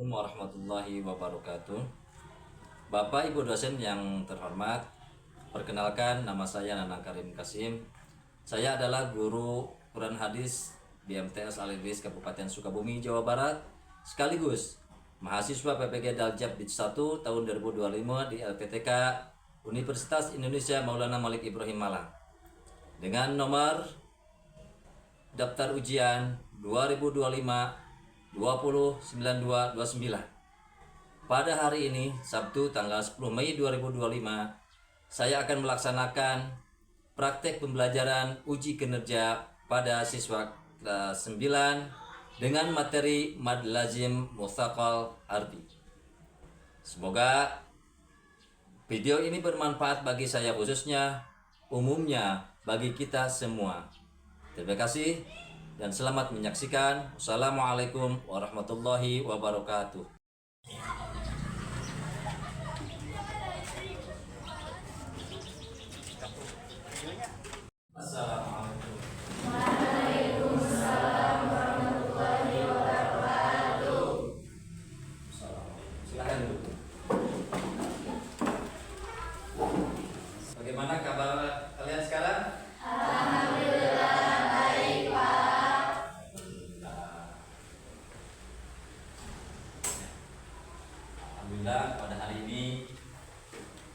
Assalamualaikum warahmatullahi wabarakatuh. Bapak Ibu dosen yang terhormat, perkenalkan nama saya Nanang Karim Kasim. Saya adalah guru Quran Hadis di MTS Al-Idris Kabupaten Sukabumi, Jawa Barat, sekaligus mahasiswa PPG Daljab Bid 1 tahun 2025 di LPTK Universitas Indonesia Maulana Malik Ibrahim Malang. Dengan nomor daftar ujian 2025 209229. Pada hari ini, Sabtu tanggal 10 Mei 2025, saya akan melaksanakan praktek pembelajaran uji kinerja pada siswa kelas 9 dengan materi Mad Lazim Mustaqal Arbi. Semoga video ini bermanfaat bagi saya khususnya, umumnya bagi kita semua. Terima kasih dan selamat menyaksikan. Wassalamualaikum warahmatullahi wabarakatuh. Assalamualaikum. Waalaikumsalam warahmatullahi wabarakatuh. Silakan dulu. Bagaimana kabar kalian sekarang? Alhamdulillah baik, Pak. Alhamdulillah pada hari ini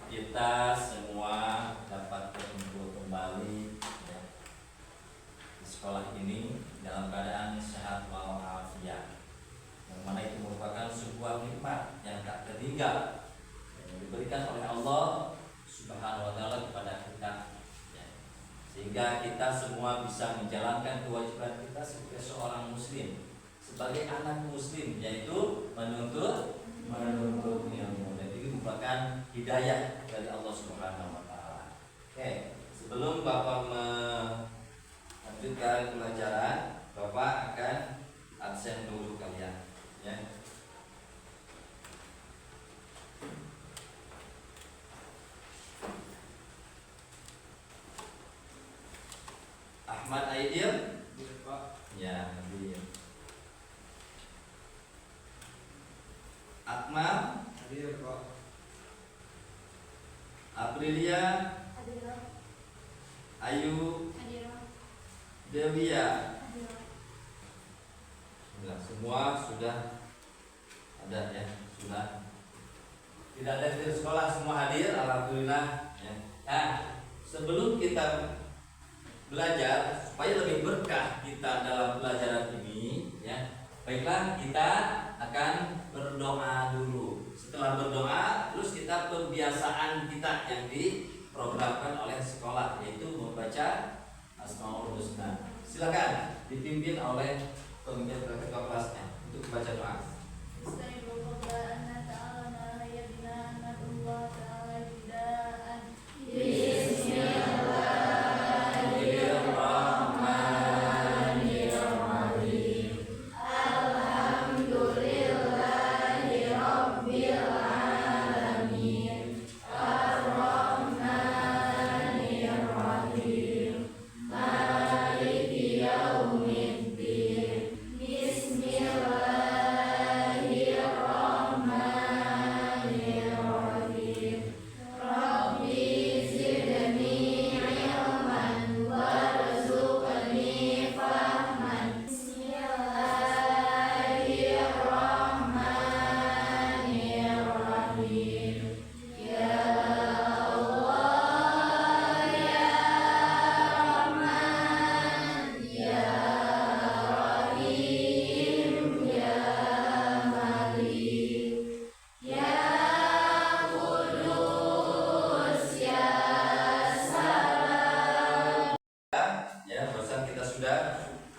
kita semua dapat berkumpul kembali ya, di sekolah ini dalam keadaan sehat walafiat, yang mana itu merupakan sebuah nikmat yang tak terhingga yang diberikan oleh Allah Subhanahu wa Ta'ala kepada kita ya, sehingga kita semua bisa menjalankan kewajiban kita sebagai seorang muslim, sebagai anak muslim, yaitu menuntut ilmu. Dan ini merupakan hidayah dari Allah Subhanahu wa Ta'ala. Oke, sebelum Bapak melanjutkan pelajaran, Bapak akan absen dulu kalian ya. Ahmad Aidil, ya, Nabil. Akmal, Aprilia, Ayu, Devia. Nah, semua sudah ada ya, sudah. Tidak ada di sekolah, semua hadir, alhamdulillah ya. Nah, sebelum kita belajar supaya lebih berkah kita dalam pelajaran ini ya, baiklah kita akan berdoa dulu. Setelah berdoa, terus kita pembiasaan kita yang diprogramkan oleh sekolah, yaitu membaca Asmaul Husna. Silakan dipimpin oleh pemimpin ketua kelasnya untuk baca doa.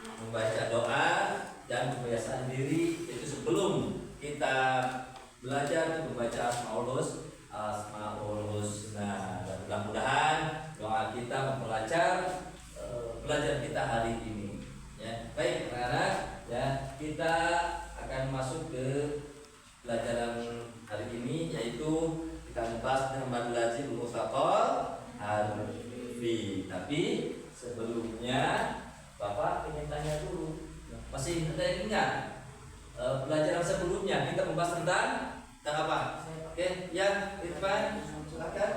Membaca doa dan kebiasaan diri itu sebelum kita belajar membaca Asmaul Husna. Dan mudah-mudahan doa kita memperlancar pelajaran kita hari ini ya. Baik anak-anak ya, kita akan masuk ke pelajaran hari ini, yaitu kita membahas tentang Mad Lazim Mustaqal Arbi. Tapi sebelumnya Bapak ingin tanya dulu, masih ada yang ingat pelajaran sebelumnya sebelumnya kita membahas tentang apa? Oke, ya, Irfan, silakan.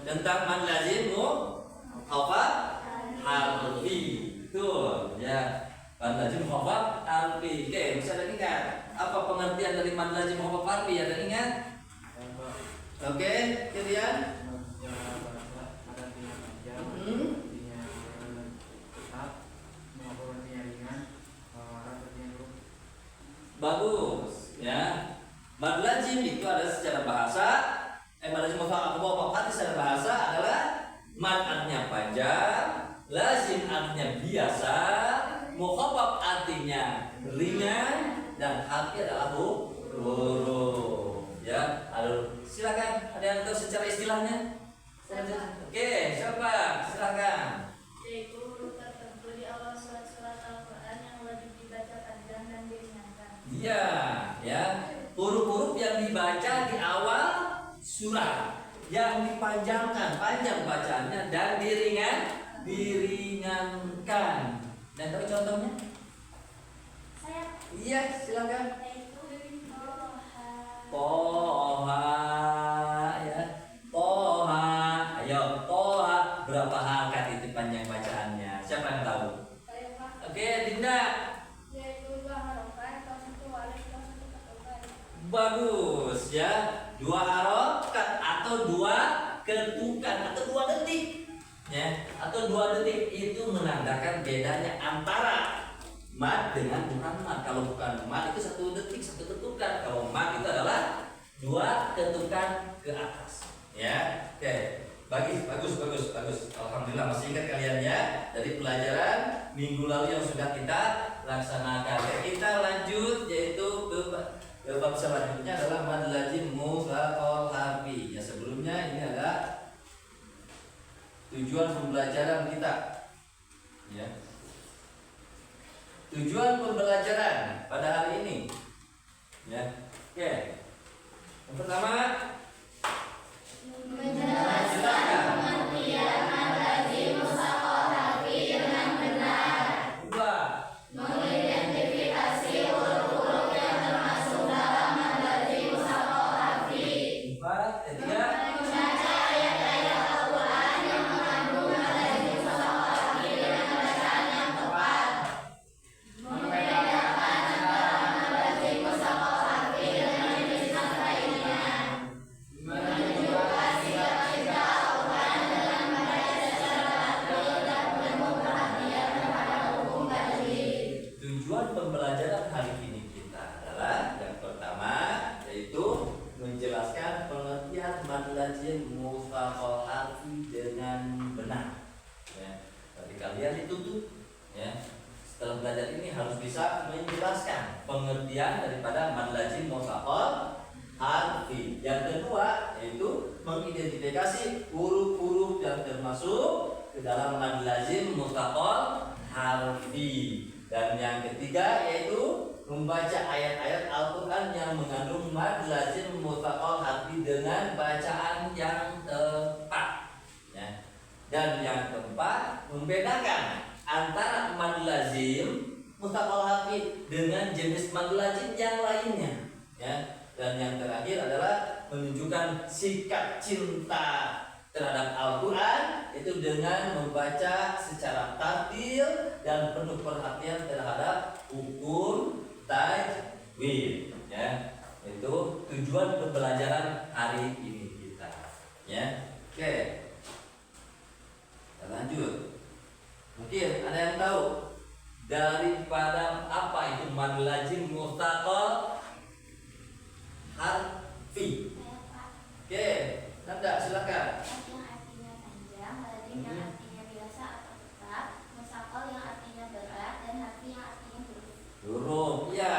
Tentang mad lazim mukhafaf harfi. Betul, ya. Mad lazim mukhafaf harfi. Oke, bisa ada ingat apa pengertian dari mad lazim mukhafaf harfi? Ada ingat? Oke, kemudian bagus, ya. Mad lazim itu adalah secara bahasa, mad lazim mukhafaf harfi secara bahasa adalah mad artinya panjang, lazim artinya biasa, mukhafaf artinya ringan, dan harfi adalah huruf. Ya, lalu silakan, ada yang tahu secara istilahnya? Oke, siapa? Silakan. Yaitu huruf tertentu di awal surat-surat Al-Quran yang wajib dibaca panjang dan diringankan. Iya, ya. Huruf-huruf yang dibaca di awal surat yang dipanjangkan, panjang bacaannya dan diringankan. Dan tahu contohnya? Saya Iya, silakan. yaitu Toha, ya. Toha. Ayo, toha. Berapa harokat itu panjang bacaannya? Siapa yang tahu? Saya Pak. Oke, Dinda. Yaitu 2 harokat, kelas 1 alif, kelas 1 ketukan. Bagus, ya. 2 harokat atau 2 ketukan atau 2 detik. Ya, atau 2 detik itu menandakan bedanya antara mad dengan bukan mad. Kalau bukan mad itu 1 detik 1 ketukan. Kalau mad itu adalah 2 ketukan ke atas. Ya, oke. Bagus. Alhamdulillah masih ingat kalian ya dari pelajaran minggu lalu yang sudah kita laksanakan. Kita lanjut yaitu ke bab selanjutnya adalah mad lazim mukhafaf harfi. Ya, sebelumnya ini adalah tujuan pembelajaran kita. Ya. Tujuan pembelajaran pada hari ini. Ya. Oke. Yang pertama, Menjelaskan pengertian mad lazim mukhafaf harfi dengan benar. 2, Mengidentifikasi huruf-huruf yang termasuk dalam mad lazim mukhafaf harfi. 4, 3. Membaca ayat-ayat Al-Quran yang mengandung mad lazim mukhafaf harfi dengan bacaan yang tepat. Membedakan antara mad lazim mukhafaf harfi dengan jenis mad lainnya. Menunjukkan sikap cinta Al-Quran dengan membaca secara teratur dan penuh perhatian terhadap hukum tajwid. Tujuan pembelajaran hari ini kita adalah yang pertama yaitu menjelaskan pengertian mad lazim mukhafaf harfi dengan benar. Ya, tapi kalian dituntut ya setelah belajar ini harus bisa menjelaskan pengertian daripada mad lazim mukhafaf harfi. Yang kedua yaitu mengidentifikasi huruf-huruf yang termasuk ke dalam mad lazim mukhafaf harfi. Dan yang ketiga yaitu membaca ayat-ayat Al-Quran yang mengandung mad lazim mukhafaf harfi dengan bacaan yang tepat. Ya. Dan yang keempat membedakan antara mad lazim mukhafaf harfi dengan jenis mad lazim yang lainnya. Ya. Dan yang terakhir adalah menunjukkan sikap cinta terhadap Al-Quran itu dengan membaca secara tartil dan penuh perhatian terhadap hukum tajwid. Ya, itu tujuan pembelajaran hari ini kita. Ya, oke. Kita lanjut. Mungkin ada yang tahu daripada apa itu mad lazim mukhafaf harfi. Oke, Nanda silakan. Yang artinya panjang, lazim yang artinya biasa atau tetap, mushaqal yang artinya berat, dan harfi yang artinya huruf. Huruf, ya.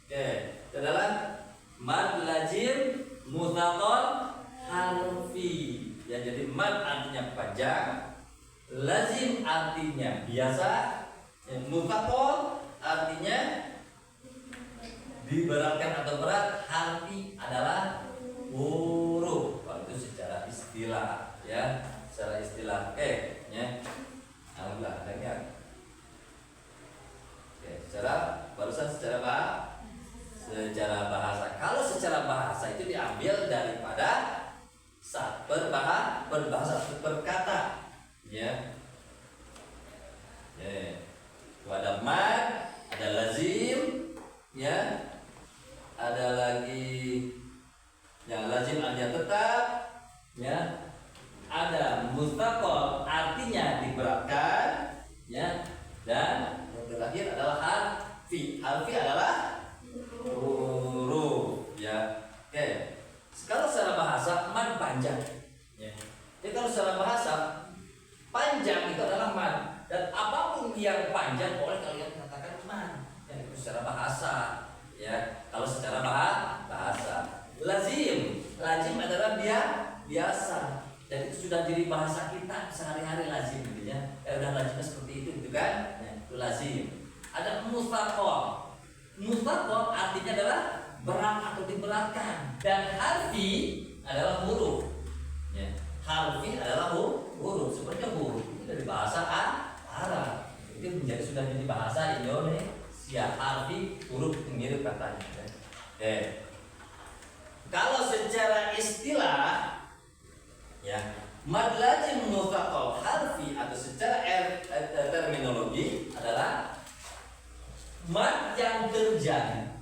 Oke, itu adalah mad lazim muthaqal harfi. Ya, jadi mad artinya panjang, lazim artinya biasa, muthaqal artinya diberatkan atau berat, harfi adalah huruf. Kalau itu secara istilah, ya, secara istilah. Oke, ya. Alhamdulillah, ada nggak? Oke, secara barusan secara apa? secara bahasa. Kalau secara bahasa itu diambil daripada perbahasa berkata, ya. Itu ada mad, ada lazim, ya. Ada lagi yang lazim artinya tetap, ya. Ada mustaqol artinya diberatkan, ya. Dan yang terakhir adalah harfi. Harfi adalah huruf, ya. Oke. Kalau secara bahasa mad panjang, ya. Jadi kalau secara bahasa panjang itu adalah mad, dan apapun yang panjang boleh kalian katakan mad. Ya, itu secara bahasa, ya. Kalau secara bahasa lazim adalah biasa. Dan itu sudah jadi bahasa kita sehari-hari lazim, gitu ya. Udah lazimnya seperti itu, gitu kan? Ya, itu lazim. Ada mustaqol. Mustaqol artinya adalah berat atau diberatkan. Dan harfi adalah huruf. Ya, harfi adalah huruf. Sebenarnya huruf itu dari bahasa Arab. Itu sudah jadi bahasa Indonesia. Harfi huruf mirip katanya. Kalau secara istilah, ya, mad lazim mustaqol harfi atau secara terminologi adalah mad yang terjadi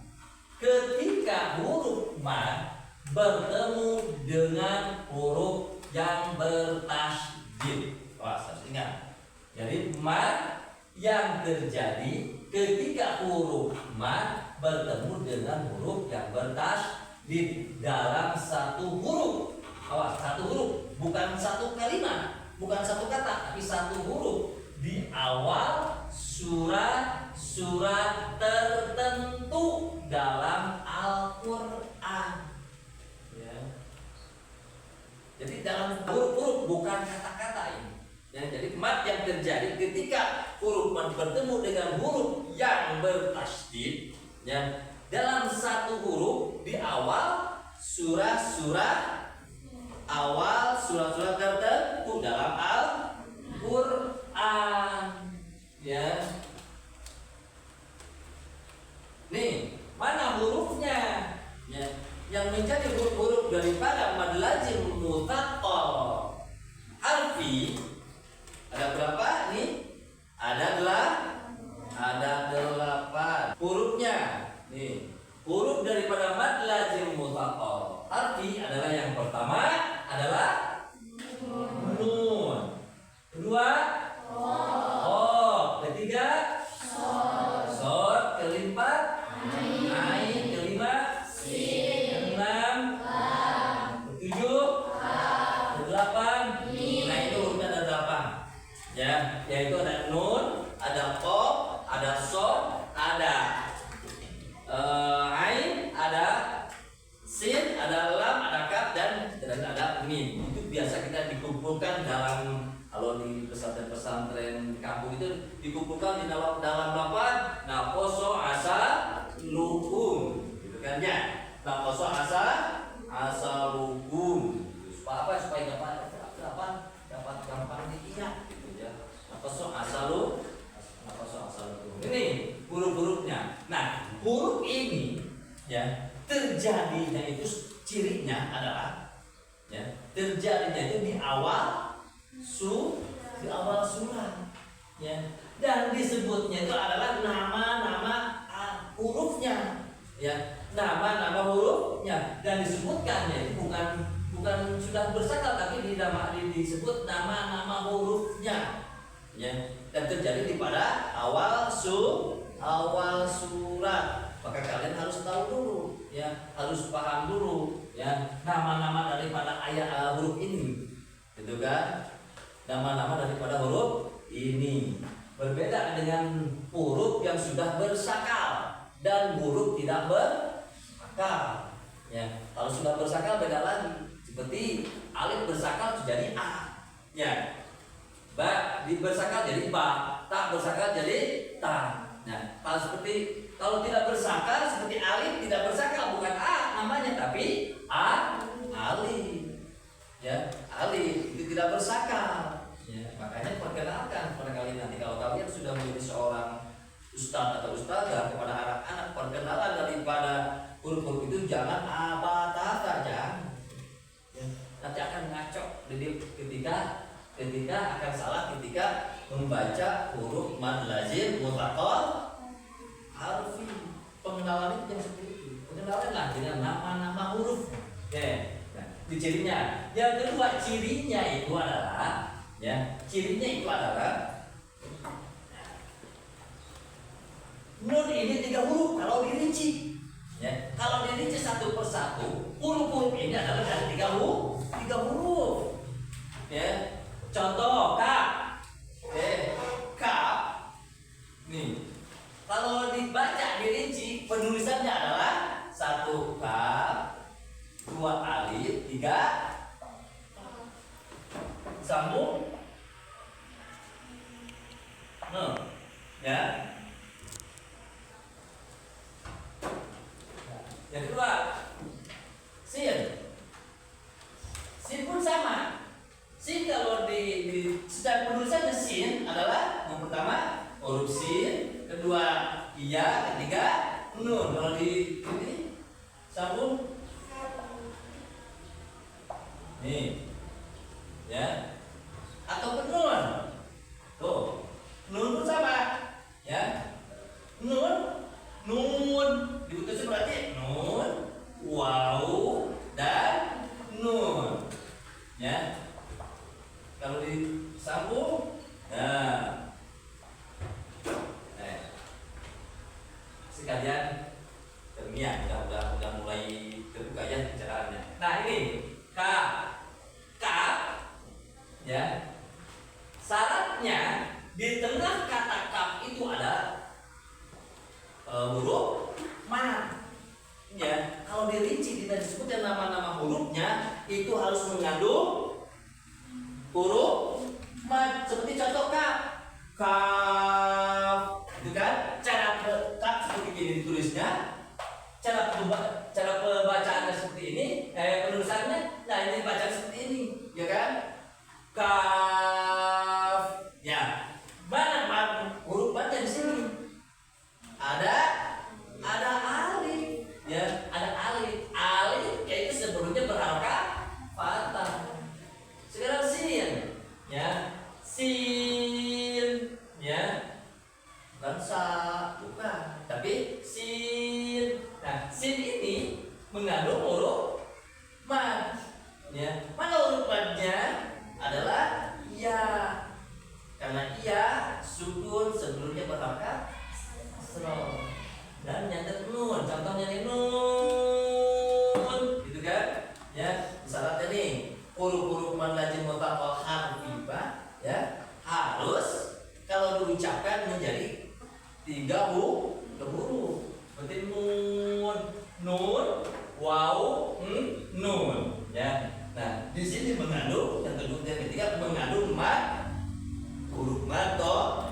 ketika huruf mad bertemu dengan huruf yang bertasydid. Wah, harus ingat. Jadi mad yang terjadi ketika huruf mad bertemu dengan huruf yang bertasydid dalam satu huruf. Awas, satu huruf, bukan satu kalimat, bukan satu kata, tapi satu huruf di awal surat tertentu dalam Al-Quran. Ya. Jadi dalam huruf-huruf, bukan kata-kata ini. Ya, jadi mad yang terjadi ketika huruf mad bertemu dengan huruf yang bertasydid, ya, dalam satu huruf di awal surat-surat tertentu dalam Al-Quran, ya. Nih, mana hurufnya? Ya, yang menjadi huruf daripada mad lazim mustaqol harfi ada berapa nih? Ada 8 hurufnya. Nih, huruf daripada mad lazim mustaqol harfi adalah yang pertama adalah nun, kedua ketiga sod, keempat ain, kelima keenam ketujuh kedelapan. Nah, itu hurufnya ada 8, ya, yaitu ada nun, ada qaf, ada sod, ada ain, ada sin, ada lam, ada kaf, dan ada mim. Itu biasa kita dikumpulkan dalam, kalau di pesantren kampung itu dikumpulkan di dalam lafaz naqoso asa lukum, gitu kan ya. Naqoso asa lukum. Supaya dapat gampang diingat, gitu ya. Naqoso asa lukum. Ini huruf-hurufnya. Nah, huruf ini, ya, terjadinya itu cirinya adalah, ya, terjadinya itu di awal surat, ya, dan disebutnya itu adalah nama-nama hurufnya, ya, nama-nama hurufnya, dan disebutkannya itu bukan sudah bersakal, tapi disebut nama-nama hurufnya, ya, dan terjadi di pada awal surat. Maka kalian harus tahu dulu, ya, harus paham dulu, ya, nama-nama daripada ayat huruf ini, gitu kan? Nama-nama daripada huruf ini berbeda dengan huruf yang sudah bersakal dan huruf tidak bersakal. Ya, kalau sudah bersakal beda lagi. Seperti alif bersakal jadi a, ya, ba bersakal jadi ba, ta bersakal jadi ta. Nah, kalau tidak bersakal seperti alif tidak bersakal, bukan a namanya tapi alif, ya, alif itu tidak bersakal, ya. Makanya perkenalkan kepada kalian nanti kalau kalian sudah menjadi seorang ustadz atau ustadzah kepada anak-anak, perkenalan daripada huruf-huruf itu jangan abatata, jangan. Ya, nanti akan ngaco ketika akan salah ketika membaca huruf mad lazim mufakhar harfi. Pengenalan itu yang seperti itu. Pengenalanlah dengan nama-nama huruf. Ya. Nah, itu cirinya. Yang kedua cirinya itu adalah nun ini 3 huruf kalau dirinci. Ya, kalau dirinci satu persatu, huruf-huruf ini adalah dari 3 huruf. Ya, contoh kaf. Kaf. Nih, kalau dibaca dirinci penulisannya adalah 1 kaf, 2 alif, 3 sambung. Ya. Yang kedua, sin. Sin pun sama. Sin kalau di secara penulisannya sin adalah yang pertama huruf sin, kedua iya, ketiga nun. Kalau di ini sambung nih, ya, atau nun. Tuh, nun pun sama, ya. Nun diputuskan berarti nun, waw, dan nun. Ya. Kalau disambung, nah, sekalian termian udah mulai terbuka ya bicaraannya. Nah ini kaf, ya. Syaratnya di tengah kata kaf itu ada huruf mad. Ya, kalau dirinci tidak disebutkan nama-nama hurufnya itu harus mengandung huruf mad. Seperti contoh kaf, itu kan cara kaf seperti ini ditulisnya, cara pembacaannya seperti ini, penulisannya, nah ini bacaan seperti ini, ya kan? Kaf, ya. Mana huruf madnya di sini? Ada alif, ya, ada alif. Alif yaitu sebelumnya berharokat fathah. Sekarang sin, ya, sin, ya, bukan sa, bukan, tapi sin. Nah, sin ini mengandung huruf mad, ya. Mana huruf madnya? Adalah iya, karena iya sukun sebelumnya berharokat slow dan nyantet nun. Contohnya nih nun, gitu kan? Ya, syaratnya nih huruf-huruf mad lazim mufakhar harfibah, ya, harus kalau diucapkan menjadi 3 huruf. Seperti nun, waw, nun, ya. Nah, di sini mengandung yang kedua dan ketiga mengandung mad, huruf mad atau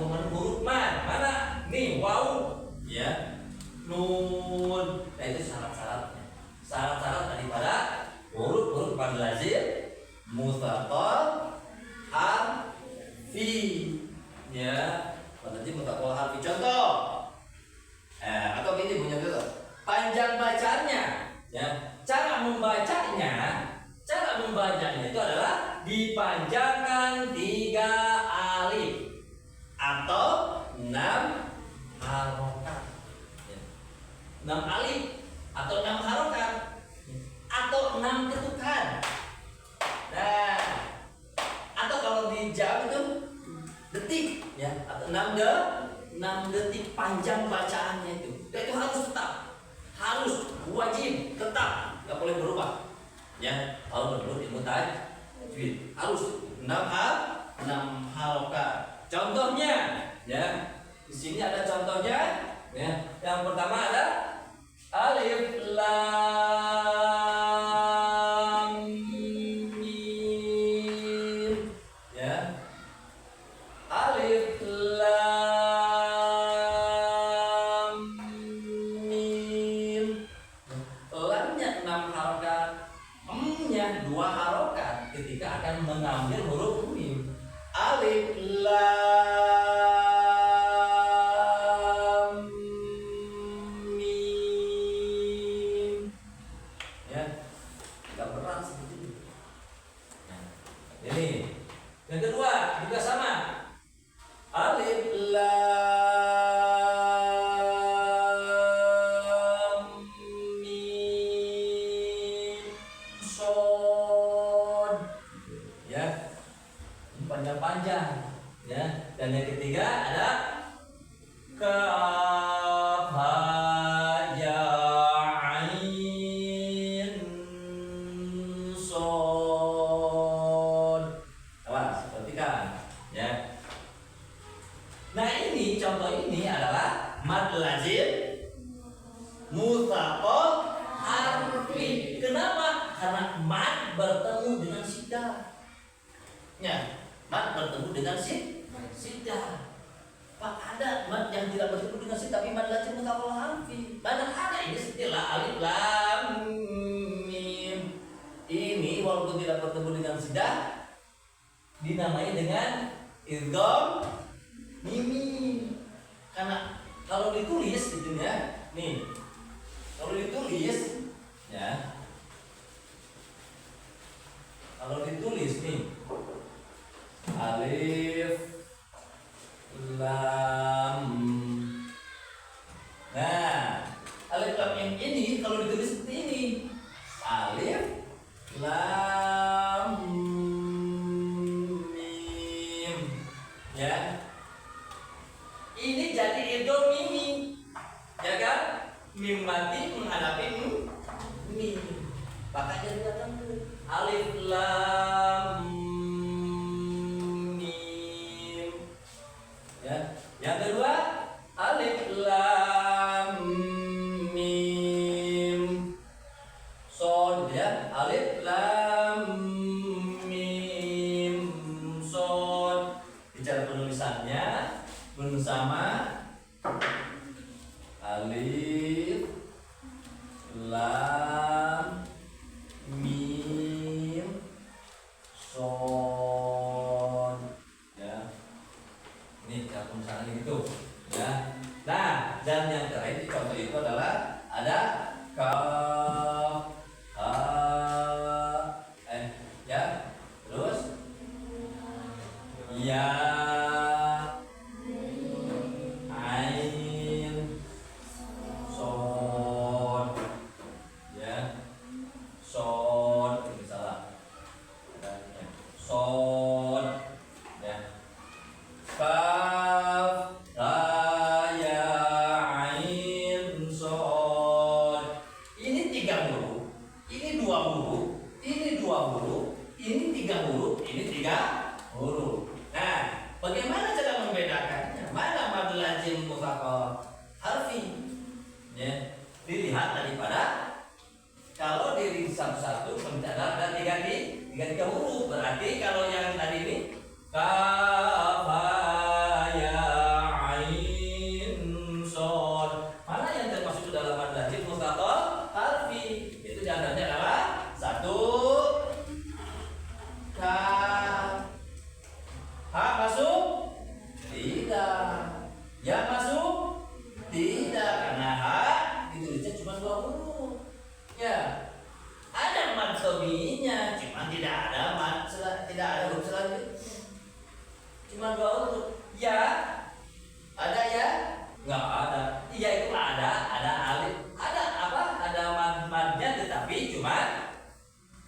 mengandung huruf mad. Mana? Nih waw, ya, nun. Nah itu syarat-syaratnya. Syarat-syarat daripada huruf mad lazim mufakhar harfi, ya. Mad lazim mufakhar harfi. Contoh, atau gini punya dulu. Panjang bacaannya, ya. Cara membacanya itu adalah dipanjangkan 3 alif atau 6 harokat, ya. 6 alif atau 6 harokat atau 6 ketukan. Nah, atau kalau di jam itu detik, ya, atau 6 detik panjang bacaannya itu harus tetap, harus wajib tetap, nggak boleh berubah, ya. Kalau menurut ilmu tajwid harus 6 harokat. Contohnya, ya, di sini ada contohnya, ya. Yang pertama ada alif lam mim, ya. Alif lam mim. Lamnya 6 harokat, nya 2 harokat ketika akan mengambil huruf mim. Alif lam mim. panjang, ya. Dan yang ketiga ada kaf ha ya ain shad. Awas, perhatikan, ya. Nah ini contoh ini adalah mad lazim mutsaqal harfi. Kenapa? Karena mad bertemu dengan syiddah. Ya, mad bertemu dengan syiddah. Pak, ada mad yang tidak bertemu dengan syiddah tapi mad lazim mutsaqal harfi. Mana ada ini istilah alif lam mim. Ini walaupun tidak bertemu dengan syiddah dinamai dengan idgham mimi. Karena kalau ditulis gitu ya, nih. Kalau ditulis ya. Kalau ditulis nih alif lam. Nah, alif lam yang ini kalau ditulis seperti ini. Alif lam mim. Ya. Ini jadi idgham mimi. Ya kan? Mim mati menghadapi mim. Maka jadi datang alif lam mim. Ya. Yang kedua alif lam mim shad, ya. Alif lam mim shad. Cara penulisannya bersama alif lam mim shad, ya. Ini cara penulisannya gitu, ya. Nah, dan yang terakhir contoh itu adalah ada kaf ha ya, terus ya satu-satu sementara ada tiga huruf. Berarti kalau yang tadi ini kaf ha ya ain shad, mana yang termasuk dalam mad lazim mutsaqal harfi? Itu diantaranya adalah satu kaf. Ha masuk? Tidak. Ya masuk? Tidak, karena ha ditulisnya cuma 2 huruf. Ya. Ada mad tabi'inya, cuma tidak ada huruf selanjutnya. Cuma 2 huruf. Ya. Ada ya? Enggak ada. Iya itu ada alif. Ada apa? Ada madnya tetapi cuma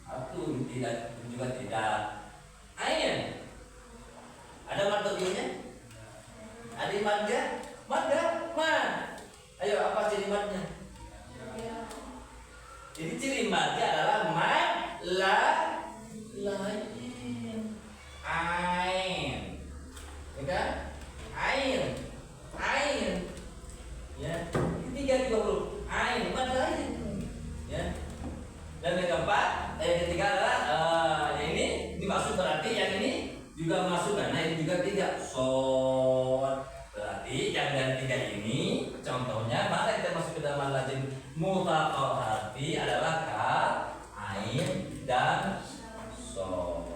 satu, tidak juga tidak. Ain. Ada mad tabi'inya? Ada madnya? Mad. Ayo apa ciri madnya? Jadi ciri madnya adalah mad lazim. Ain. Ya kan? Ain. Ya. Ini 3 huruf. Ain mad lazim. Ya. Dan yang keempat, yang ketiga adalah yang ini dimaksud berarti yang ini juga masuk karena ini juga 3 shad. Berarti yang dari 3 ini contohnya mana yang termasuk ke dalam mad lazim mutsaqal harfi adalah kaf, ain dan shad.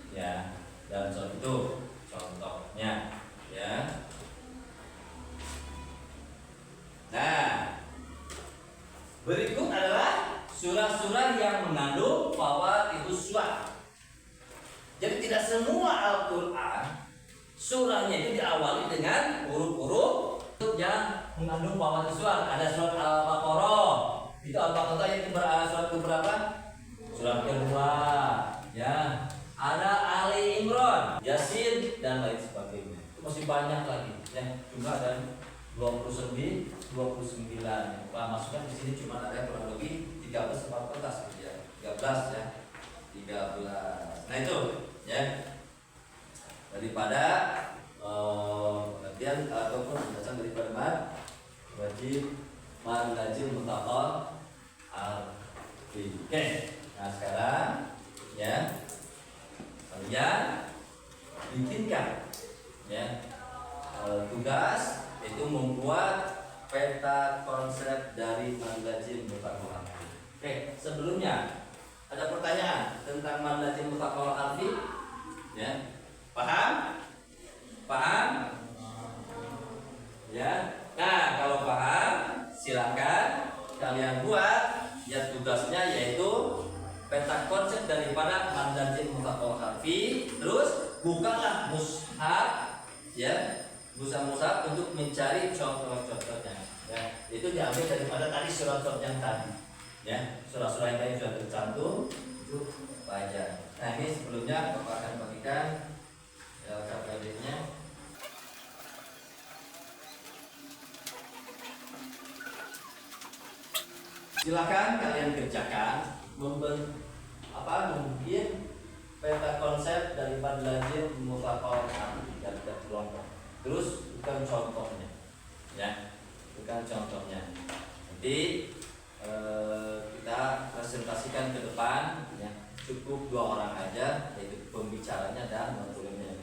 Ya, dan shad itu contohnya, ya. Nah, berikut adalah surah-surah yang mengandung fawaatihus suwar. Jadi tidak semua Al-Qur'an surahnya itu diawali dengan huruf-huruf yang mengandung fawaatihus suwar. Ada surat Al-Baqarah. Itu Al-Baqarah yang surat keberapa? Surat kedua. Ya. Ada Ali Imran, Yasin, sini cuma ada kurang lebih 13 kertas gitu ya. 13 ya. 13. Nah itu ya. Daripada pengertian ataupun penjelasan daripada wajib lazim mutlaqal arfi. Oke. Nah, sekarang ya kalian bikinkan ya tugas itu membuat peta konsep dari mad lazim mutlaqal arfi. Oke, sebelumnya ada pertanyaan tentang mad lazim mutlaqal arfi? Ya. Paham? Paham? Ya. Nah, kalau paham, silakan kalian buat ya tugasnya, yaitu peta konsep daripada mad lazim mutlaqal harfi. Terus bukalah mushaf ya, mushaf untuk mencari contoh-contohnya. Ya, itu diambil daripada tadi surat-surat yang tadi. Ya, surah-surah yang tadi sudah tercantum, itu baca. Nah, ini sebelumnya Bapak akan bagikan KPD-nya. Silakan kalian kerjakan mungkin peta konsep dari mad lazim mutlaqal arfi dari kelompok. Terus bukan contohnya, ya, bukan contohnya. Nanti kita presentasikan ke depan, ya, cukup 2 orang aja, yaitu pembicaranya dan notulennya.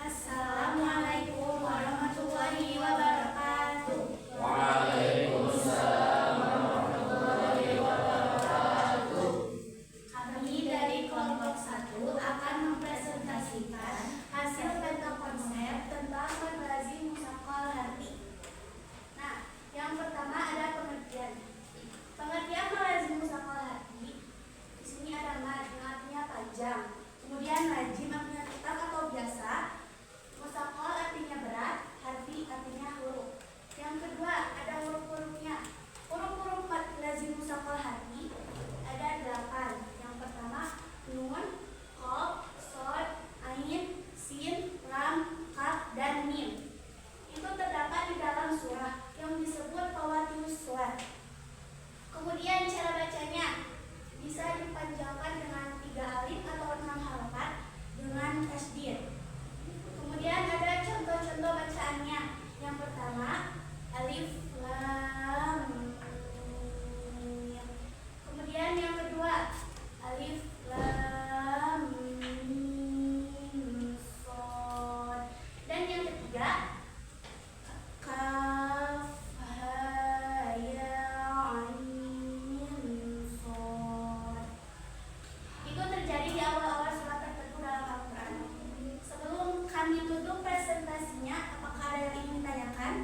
Assalamualaikum warahmatullahi wabarakatuh. Waalaikumsalam warahmatullahi wabarakatuh. Kami dari kelompok 1 akan mempresentasikan hasil peta konsep tentang mad lazim mutlaqal harfi. Nah, yang pertama ada pengertian. Pengertian mad lazim mutlaqal harfi. Di sini ada mad yang artinya panjang. Kemudian lazim artinya tetap atau biasa. Mutlaqal artinya berat, harfi artinya huruf. Yang kedua ada huruf-hurufnya. Huruf-huruf mad lazim mutlaqal harfi ada 8. Yang pertama nun, qaf, shad, ain, sin, lam, kaf, dan mim. Itu terdapat di dalam surah yang disebut Fawatihus Suwar. Kemudian cara bacanya bisa dipanjangkan dengan 3 alif atau 6 harakat dengan tasdid. Kemudian ada contoh-contoh bacaannya. Yang pertama alif lam mim. Kemudian yang kedua alif lam mim shad. Dan yang ketiga kaf ha ya ain shad. Itu terjadi di awal-awal surat tertentu dalam Al-Quran. Sebelum kami tutup presentasinya, apakah ada yang ingin ditanyakan?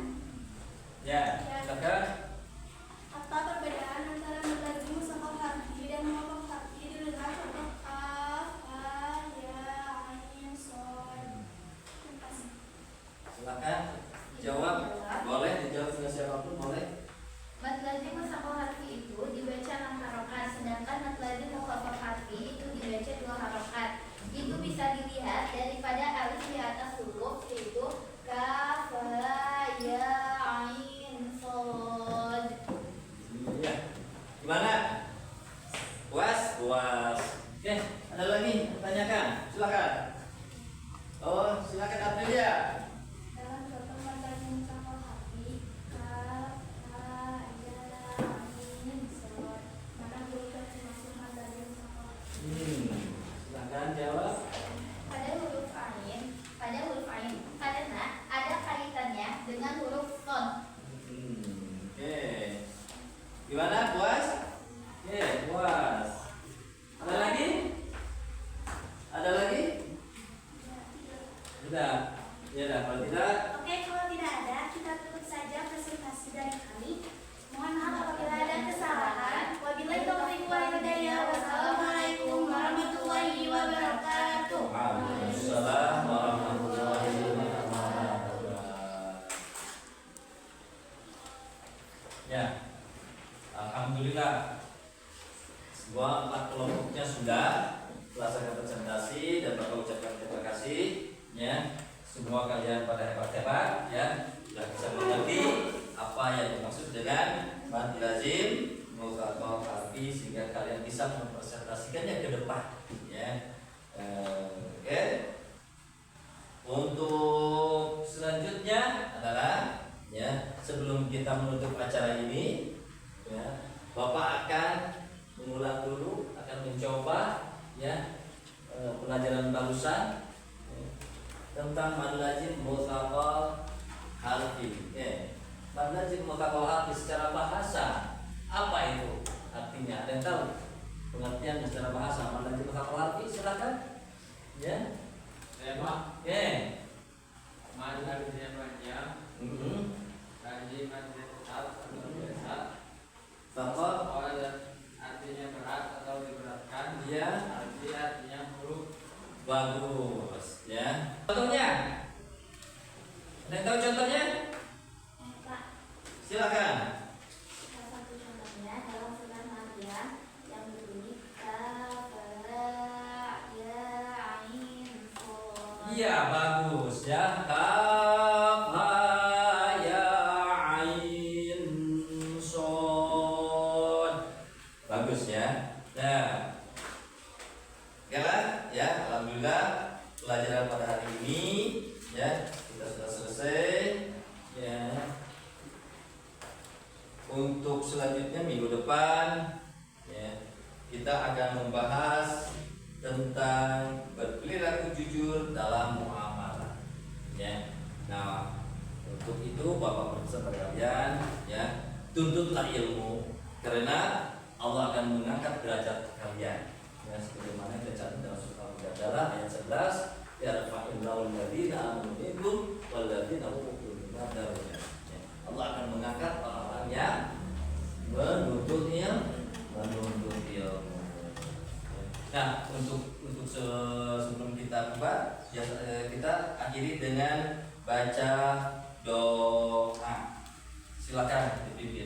Ya, alhamdulillah. Semua 4 kelompoknya sudah melaksanakan presentasi dan Bapak ucapkan terima kasih. Ya, semua kalian pada hebat-hebat. Ya, sudah bisa mengerti apa yang dimaksud dengan mad lazim, mufakal harfi sehingga kalian bisa mempresentasikannya ke depan. Ya, oke. Untuk selanjutnya adalah ya sebelum kita menutup acara ini, ya, Bapak akan mengulang dulu, akan mencoba ya pelajaran barusan ya, tentang mad lazim mufakal harfi. Ya. Mad lazim mufakal harfi secara bahasa apa itu artinya? Ada yang tahu pengertian secara bahasa mad lazim mufakal harfi? Silakan. Ya. Tema Oke. mad artinya panjang, lazim artinya tetap atau biasa, Fakal artinya berat atau diberatkan, dia artinya huruf. bagus ya. Contohnya, ada yang tahu contohnya? Pak, Silakan. salah satu contohnya dalam surat Maryam yang berbunyi kaf ya ain shad. Iya bagus ya. Kaf ha ya ain shad. Bagus ya. Nah, ya kan? Ya, alhamdulillah pelajaran pada hari ini ya kita sudah selesai ya. Untuk selanjutnya minggu depan ya kita akan membahas tentang berperilaku jujur dalam muamalah ya. Nah, untuk itu Bapak berpesan pada kalian ya, tuntutlah ilmu karena Allah akan mengangkat derajat kalian. Ya, sebagaimana tercatat dalam surah Al-Mujadalah ayat 11, ya rafa'illahu alladziina aamanu minkum walladziina utul ilma darajat. Ya, Allah akan mengangkat orang-orang yang menuntut ilmu. Nah, untuk sebelum kita buka, kita akhiri dengan baca doa. Silakan dipimpin.